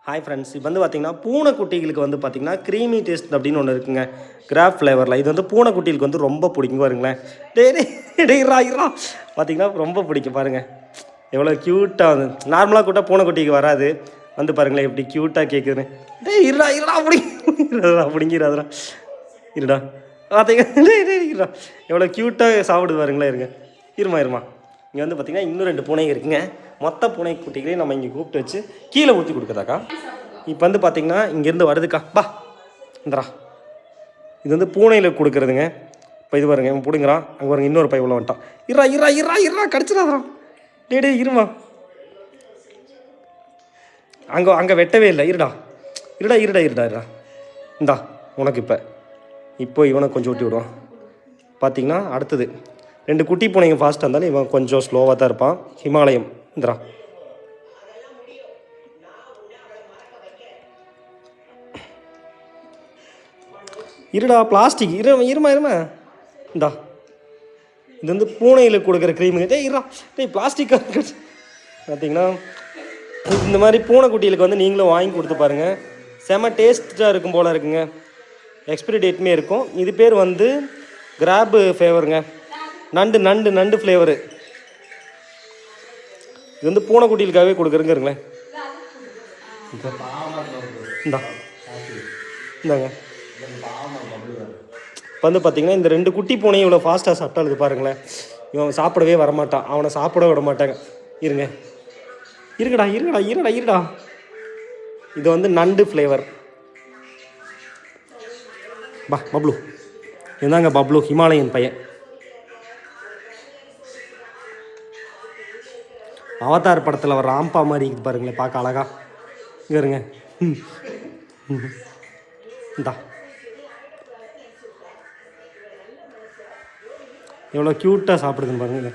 Hi friends, இப்போ வந்து பார்த்திங்கன்னா பூனைக்குட்டிகளுக்கு வந்து பார்த்திங்கன்னா க்ரீமி டேஸ்ட் அப்படின்னு ஒன்று இருக்குங்க. கிராப் ஃப்ளேவரில் இது வந்து பூனைக்குட்டிகளுக்கு வந்து ரொம்ப பிடிக்கும். பாருங்களேன், டேரா பார்த்திங்கன்னா ரொம்ப பிடிக்கும். பாருங்கள் எவ்வளோ க்யூட்டாக வந்து நார்மலாக கூட்ட பூனைக்குட்டிக்கு வராது. வந்து பாருங்களேன் எப்படி க்யூட்டாக கேட்குதுன்னு. இருடா அப்படிங்கிறதா இருடா பார்த்தீங்கன்னா எவ்வளோ க்யூட்டாக சாப்பிடுது பாருங்களேன். இருமா இங்கே வந்து பார்த்திங்கன்னா இன்னும் 2 பூனை இருக்குங்க. மொத்த பூனைக்குட்டிகளையும் நம்ம இங்கே கூப்பிட்டு வச்சு கீழே ஊற்றி கொடுக்குதாக்கா. இப்போ வந்து பார்த்திங்கன்னா இங்கேருந்து வருதுக்கா. இந்தரா இது வந்து பூனையில் கொடுக்குறதுங்க. இப்போ இது பாருங்க, இவன் பிடுங்குறான். அங்கே பாருங்க இன்னொரு பை உள்ள வந்துட்டான். இருறா கடிச்சிடாதான். டே இருமா, அங்கே வெட்டவே இல்லை. இருடா இந்தா உனக்கு இப்போ இவனை கொஞ்சம் ஊட்டி விடுவான். பார்த்திங்கன்னா அடுத்தது 2 குட்டி பூனைங்க ஃபாஸ்ட்டாக இருந்தாலும் இவன் கொஞ்சம் ஸ்லோவாக தான் இருப்பான். ஹிமாலயம் இந்தரா இருடா பிளாஸ்டிக் இருமா இந்தா இது வந்து பூனையில் கொடுக்குற க்ரீமுங்க. பிளாஸ்டிக்காக பார்த்தீங்கன்னா இந்த மாதிரி பூனைக்குட்டிகளுக்கு வந்து நீங்களும் வாங்கி கொடுத்து பாருங்கள். செம டேஸ்ட்டாக இருக்கும் போல் இருக்குங்க. எக்ஸ்பிரி டேட்டுமே இருக்கும். இது பேர் வந்து கிராப் ஃப்ளேவருங்க. நண்டு ஃப்ளேவரு. இது வந்து பூனைக்குட்டிகளுக்காகவே கொடுக்குறேங்கிறங்களேன். இந்தாங்க இப்போ வந்து பார்த்திங்கன்னா இந்த 2 குட்டி பூனையும் இவ்வளோ ஃபாஸ்ட்டாக சாப்பிட்டாலுது பாருங்களேன். இவன் சாப்பிடவே வரமாட்டான். அவனை சாப்பிட விட மாட்டாங்க. இருடா இது வந்து நண்டு ஃப்ளேவர். பப்ளு இதுதாங்க பப்ளு, ஹிமாலயன் பையன். அவதார் படத்தில் வர ராம்பா மாதிரி இருக்குது பாருங்களேன், பார்க்க அழகா. இங்கே இருங்க இந்தா எவ்வளோ க்யூட்டாக சாப்பிடுதுன்னு பாருங்க.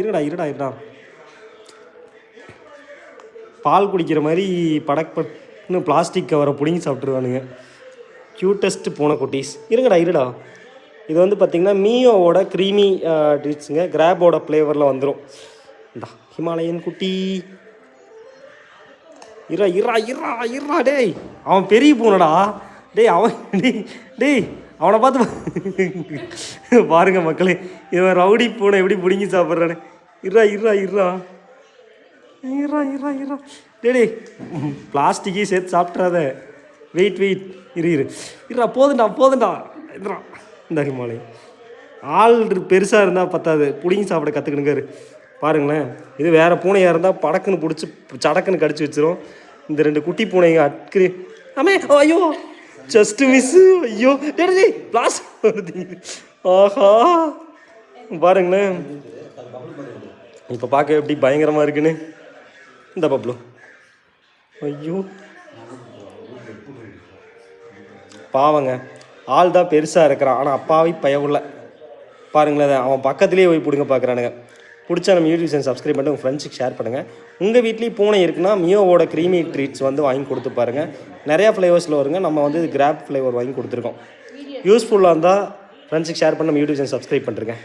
இருடா பால் குடிக்கிற மாதிரி படக்குன்னு பிளாஸ்டிக் கவரை பிடிங்கி சாப்பிட்ருவானுங்க. க்யூட்டஸ்ட் பூனைக்குட்டீஸ். இருடா இது வந்து பார்த்திங்கன்னா மியோவோட க்ரீமி ட்ரீட்ஸுங்க. கிராபோட ஃப்ளேவரில் வந்துடும். இந்தா ஹிமாலயன் குட்டி. இருறா டேய் அவன் பெரிய பூனைடா. அவனை பார்த்து பாருங்க மக்களே, இவன் ரவுடி பூனை எப்படி பிடுங்கி சாப்பிட்றானே. இருறா டேய் பிளாஸ்டிக்கே சேர்த்து சாப்பிட்றாத. வெயிட் இருறா போதுண்டா இதுரா. இந்த ஹிமாலயம் ஆள் பெருசாக இருந்தால் பத்தாது, பிடிங்கி சாப்பிட கற்றுக்கணுங்காரு. பாருங்களேன், இது வேறு பூனையாக இருந்தால் படக்குன்னு பிடிச்சி சடக்குன்னு கடிச்சு வச்சிரும். இந்த 2 குட்டி பூனைங்க அட்கிரி. ஐயோ ஜஸ்ட் மிஸ்ஸு. ஐயோ டேய் பிளாஸ்டிக். ஆஹா பாருங்களேன், இப்போ பார்க்க எப்படி பயங்கரமாக இருக்குன்னு. இந்த பப்ளு ஐயோ பாவங்க, ஆள் தான் பெருசாக இருக்கிறான். ஆனால் அப்பாவி பயவுள்ள. பாருங்களேன், அவன் பக்கத்துலேயே போய் பிடுங்க பார்க்குறானுங்க. பிடிச்சா நம்ம யூடியூப் சேனல் சப்ஸ்கிரைப் பண்ணிட்டு உங்கள் ஃப்ரெண்ட்ஸுக்கு ஷேர் பண்ணுங்கள். உங்கள் வீட்லேயும் பூனை இருக்குன்னா மியோவோட க்ரீமி ட்ரீட்ஸ் வந்து வாங்கி கொடுத்து பாருங்கள். நிறையா ஃப்ளேவர்ஸில் வருங்க. நம்ம வந்து கிராப் ஃப்ளேவர் வாங்கி கொடுத்துருக்கோம். யூஸ்ஃபுல்லாக இருந்தால் ஃப்ரெண்ட்ஸுக்கு ஷேர் பண்ணி நம்ம யூடியூப் சேனல் சப்ஸ்கிரைப் பண்ணுறேங்க.